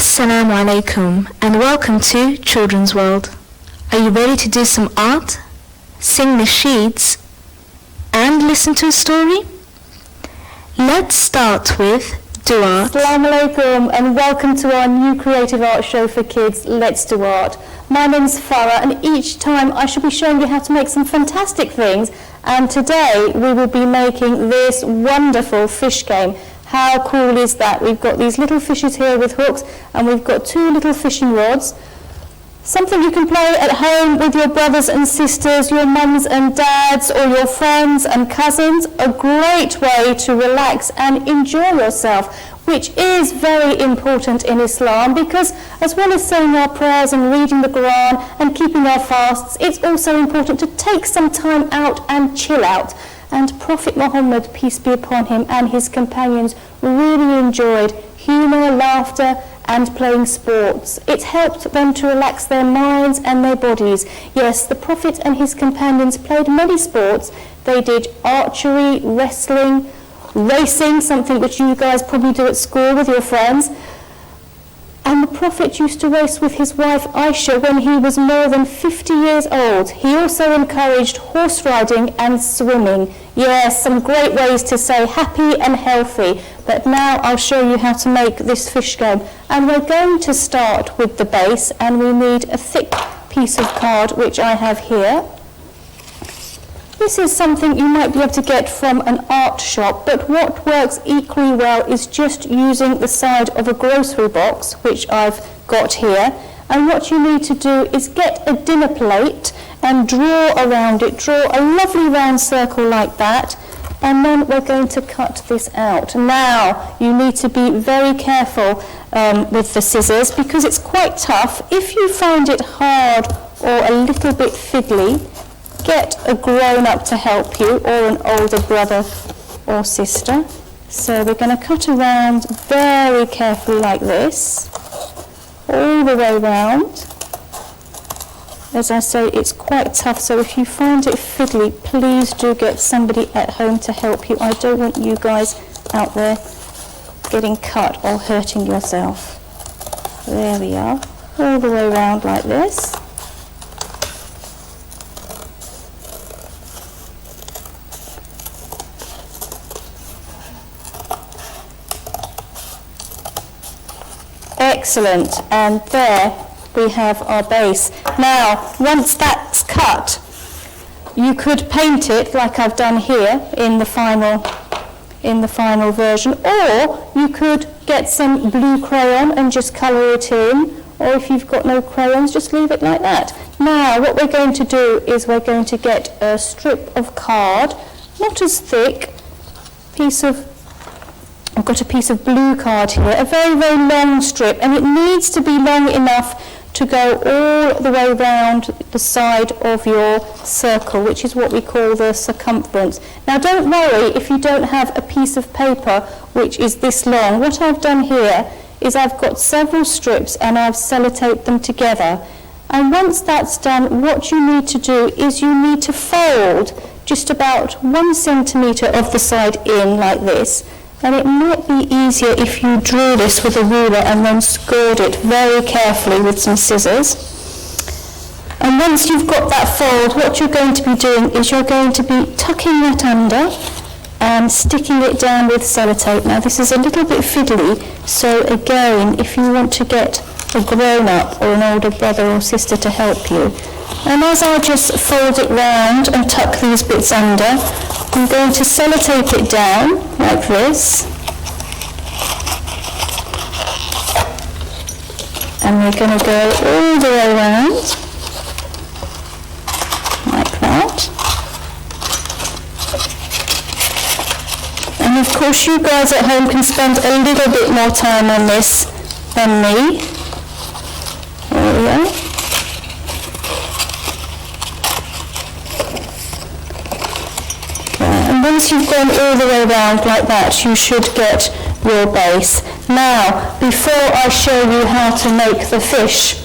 Assalamu alaikum and welcome to Children's World. Are you ready to do some art, sing nasheeds and listen to a story? Let's start with dua. Assalamu alaikum and welcome to our new creative art show for kids, Let's Do Art. My name's Farah and each time I shall be showing you how to make some fantastic things, and today we will be making this wonderful fish game. How cool is that? We've got these little fishes here with hooks and we've got two little fishing rods. Something you can play at home with your brothers and sisters, your mums and dads, or your friends and cousins. A great way to relax and enjoy yourself, which is very important in Islam because as well as saying our prayers and reading the Quran and keeping our fasts, it's also important to take some time out and chill out. And Prophet Muhammad, peace be upon him, and his companions really enjoyed humour, laughter and playing sports. It helped them to relax their minds and their bodies. Yes, the Prophet and his companions played many sports. They did archery, wrestling, racing, something which you guys probably do at school with your friends. And the Prophet used to race with his wife Aisha when he was more than 50 years old. He also encouraged horse riding and swimming. Yes, some great ways to say happy and healthy. But now I'll show you how to make this fish game. And we're going to start with the base, and we need a thick piece of card, which I have here. This is something you might be able to get from an art shop, but what works equally well is just using the side of a grocery box, which I've got here. And what you need to do is get a dinner plate and draw around it, draw a lovely round circle like that, and then we're going to cut this out. Now, you need to be very careful with the scissors because it's quite tough. If you find it hard or a little bit fiddly, get a grown-up to help you or an older brother or sister. So we're going to cut around very carefully like this, all the way round. As I say, it's quite tough, so if you find it fiddly, please do get somebody at home to help you. I don't want you guys out there getting cut or hurting yourself. There we are, all the way round like this. Excellent, and there we have our base. Now, once that's cut, you could paint it like I've done here in the final version, or you could get some blue crayon and just colour it in, or if you've got no crayons, just leave it like that. Now, what we're going to do is we're going to get a strip of card, not as thick, I've got a piece of blue card here, a very, very long strip, and it needs to be long enough to go all the way around the side of your circle, which is what we call the circumference. Now don't worry if you don't have a piece of paper which is this long. What I've done here is I've got several strips and I've sellotaped them together. And once that's done, what you need to do is you need to fold just about 1 centimetre of the side in like this. And it might be easier if you drew this with a ruler and then scored it very carefully with some scissors. And once you've got that fold, what you're going to be doing is you're going to be tucking that under and sticking it down with sellotape. Now this is a little bit fiddly, so again, if you want to get a grown-up or an older brother or sister to help you. And as I just fold it round and tuck these bits under, I'm going to sellotape it down like this, and we're going to go all the way around like that. And of course you guys at home can spend a little bit more time on this than me. There we are. Once you've gone all the way around like that, you should get your base. Now, before I show you how to make the fish,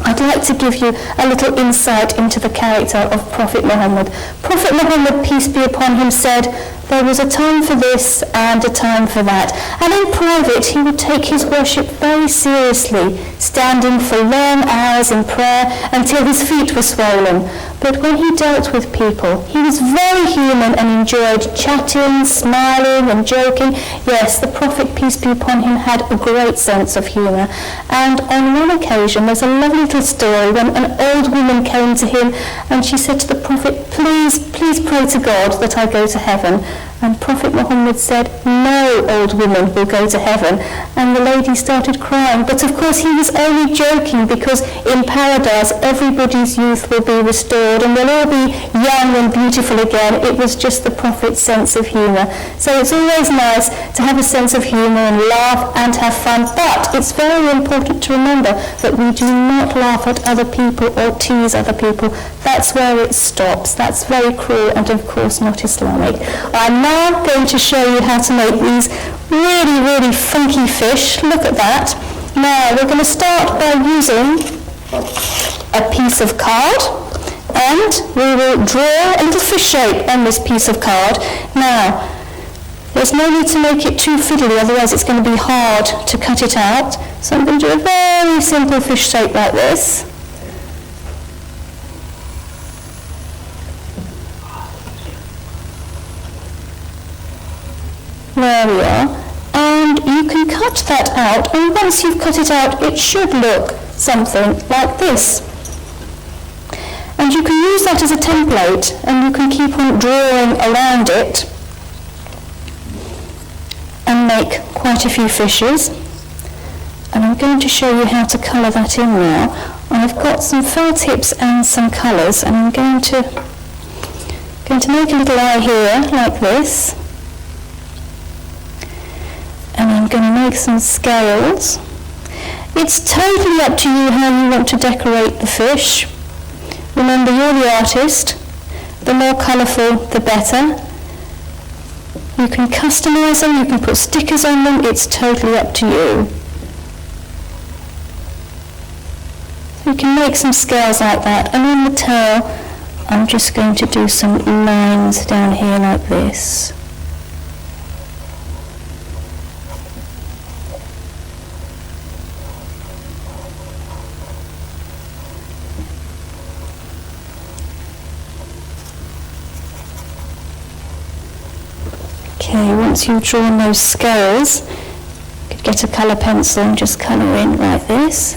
I'd like to give you a little insight into the character of Prophet Muhammad. Prophet Muhammad, peace be upon him, said, There was a time for this and a time for that. And in private, he would take his worship very seriously, standing for long hours in prayer until his feet were swollen. But when he dealt with people, he was very human and enjoyed chatting, smiling and joking. Yes, the prophet, peace be upon him, had a great sense of humour. And on one occasion, there's a lovely little story when an old woman came to him and she said to the prophet, please pray to God that I go to heaven. And Prophet Muhammad said, no old woman will go to heaven. And the lady started crying. But of course he was only joking, because in paradise everybody's youth will be restored and they'll all be young and beautiful again. It was just the Prophet's sense of humour. So it's always nice to have a sense of humour and laugh and have fun. But it's very important to remember that we do not laugh at other people or tease other people. That's where it stops. That's very cruel and of course not Islamic. I'm now going to show you how to make these really, really funky fish. Look at that. Now we're going to start by using a piece of card, and we will draw a little fish shape on this piece of card. Now, there's no need to make it too fiddly, otherwise it's going to be hard to cut it out. So I'm going to do a very simple fish shape like this. There we are. And you can cut that out, and once you've cut it out, it should look something like this. And you can use that as a template, and you can keep on drawing around it and make quite a few fishes. And I'm going to show you how to colour that in now. I've got some felt tips and some colours, and I'm going to make a little eye here like this. And I'm going to make some scales. It's totally up to you how you want to decorate the fish. Remember, you're the artist. The more colourful, the better. You can customise them, you can put stickers on them, it's totally up to you. So you can make some scales like that, and on the tail, I'm just going to do some lines down here like this. Okay, once you've drawn those scales, you could get a colour pencil and just colour in like this.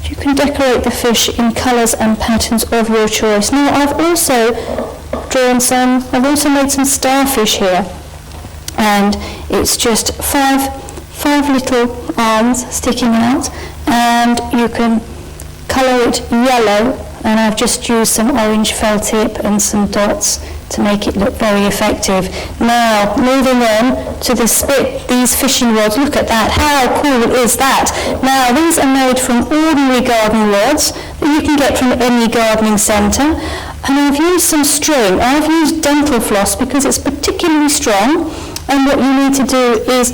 You can decorate the fish in colours and patterns of your choice. Now I've also made some starfish here, and it's just five little arms sticking out, and you can colour it yellow, and I've just used some orange felt tip and some dots to make it look very effective. Now moving on to these fishing rods. Look at that, how cool is that? Now these are made from ordinary garden rods that you can get from any gardening centre, and I've used some string. I've used dental floss because it's particularly strong, and what you need to do is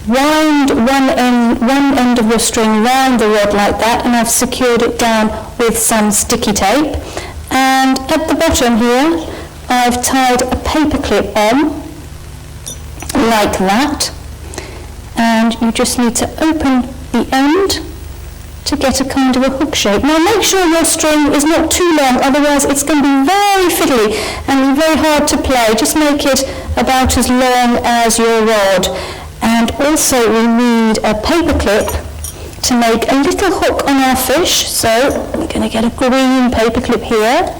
wind one end of your string round the rod like that, and I've secured it down with some sticky tape. And at the bottom here, I've tied a paper clip on, like that. And you just need to open the end to get a kind of a hook shape. Now make sure your string is not too long, otherwise it's going to be very fiddly and very hard to play. Just make it about as long as your rod. And also we need a paper clip to make a little hook on our fish. So I'm going to get a green paper clip here.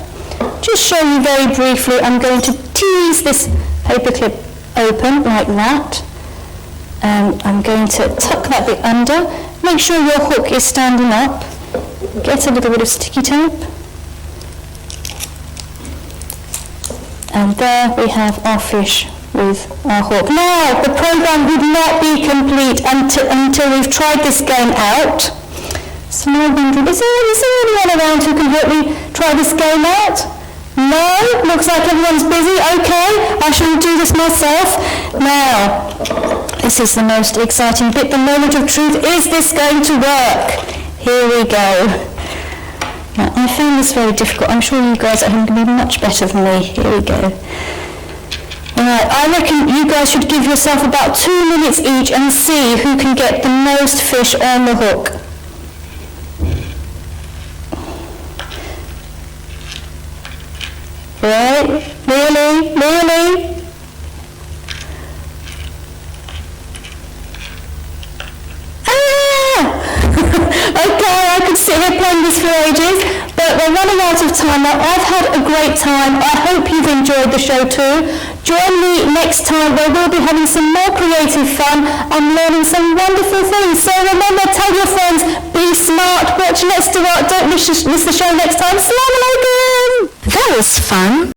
Just show you very briefly, I'm going to tease this paper clip open like that. And I'm going to tuck that bit under. Make sure your hook is standing up. Get a little bit of sticky tape. And there we have our fish with our hook. Now, the programme would not be complete until we've tried this game out. So now I'm wondering, is there anyone around who can help me try this game out? No? Looks like everyone's busy. Okay, I shall do this myself. Now, this is the most exciting bit, the moment of truth. Is this going to work? Here we go. Now, I found this very difficult. I'm sure you guys at home can be much better than me. Here we go. Alright, I reckon you guys should give yourself about 2 minutes each and see who can get the most fish on the hook. Right, really? Okay, I could sit here playing this for ages, but we're running out of time now. I've had a great time. I hope you've enjoyed the show too. Join me next time where we'll be having some more creative fun and learning some wonderful things. So remember, tell your friends, be smart, watch Let's Do Art, don't miss the show next time. Assalamu alaikum! That was fun.